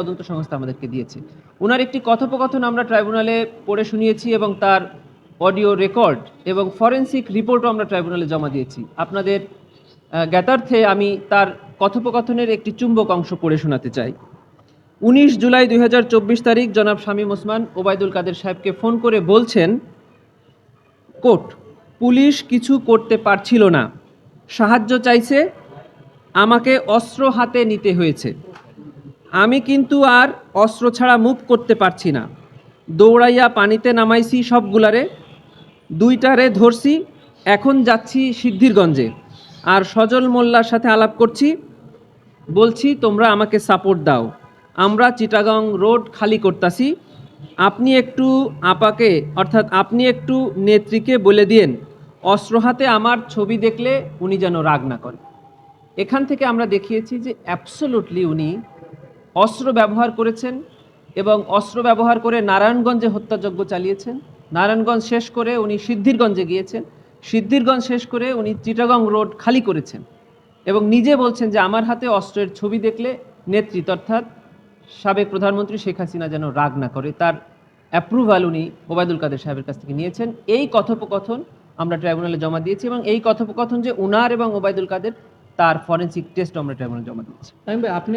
তদন্ত সংস্থা আমাদেরকে দিয়েছে। ওনার একটি কথোপকথন আমরা ট্রাইব্যুনালে পড়ে শুনিয়েছি এবং তার অডিও রেকর্ড এবং ফরেনসিক রিপোর্টও আমরা ট্রাইব্যুনালে জমা দিয়েছি। আপনাদের জ্ঞাতার্থে আমি তার কথোপকথনের একটি চুম্বক অংশ পড়ে শোনাতে চাই। 19 জুলাই 2024 তারিখ জনাব শামীম ওসমান ওবায়দুল কাদের সাহেবকে ফোন করে বলছেন, কোর্ট, পুলিশ কিছু করতে পারছিল না, সাহায্য চাইছে, আমাকে অস্ত্র হাতে নিতে হয়েছে। আমি কিন্তু আর অস্ত্র ছাড়া মুভ করতে পারছি না। দৌড়াইয়া পানিতে নামাইছি সবগুলারে, 2টারে ধরছি, এখন যাচ্ছি সিদ্ধিরগঞ্জে। আর সজল মোল্লার সাথে আলাপ করছি, বলছি তোমরা আমাকে সাপোর্ট দাও, আমরা চিটাগং রোড খালি করতাছি। আপনি একটু আপাকে অর্থাৎ আপনি একটু নেত্রীকে বলে দিয়েন অস্ত্র হাতে আমার ছবি দেখলে উনি যেন রাগ না করে। এখান থেকে আমরা দেখিয়েছি যে অ্যাবসোলুটলি উনি অস্ত্র ব্যবহার করেছেন এবং অস্ত্র ব্যবহার করে নারায়ণগঞ্জে হত্যাযজ্ঞ চালিয়েছেন। নারায়ণগঞ্জ শেষ করে উনি সিদ্ধিরগঞ্জে গিয়েছেন, সিদ্ধিরগঞ্জ শেষ করে উনি চিটাগং রোড খালি করেছেন এবং নিজে বলছেন যে আমার হাতে অস্ত্রের ছবি দেখলে নেতৃত্ব অর্থাৎ সাবেক প্রধানমন্ত্রী শেখ হাসিনা যেন রাগ না করে। তার অ্যাপ্রুভাল উনি ওবায়দুল কাদের সাহেবের কাছ থেকে নিয়েছেন। এই কথোপকথন আমরা ট্রাইব্যুনালে জমা দিয়েছি এবং এই কথোপকথন যে উনার এবং ওবায়দুল কাদের, তার ফরেনসিক টেস্ট আমরা ট্রাইব্যুনালে জমা দিয়েছি। আপনি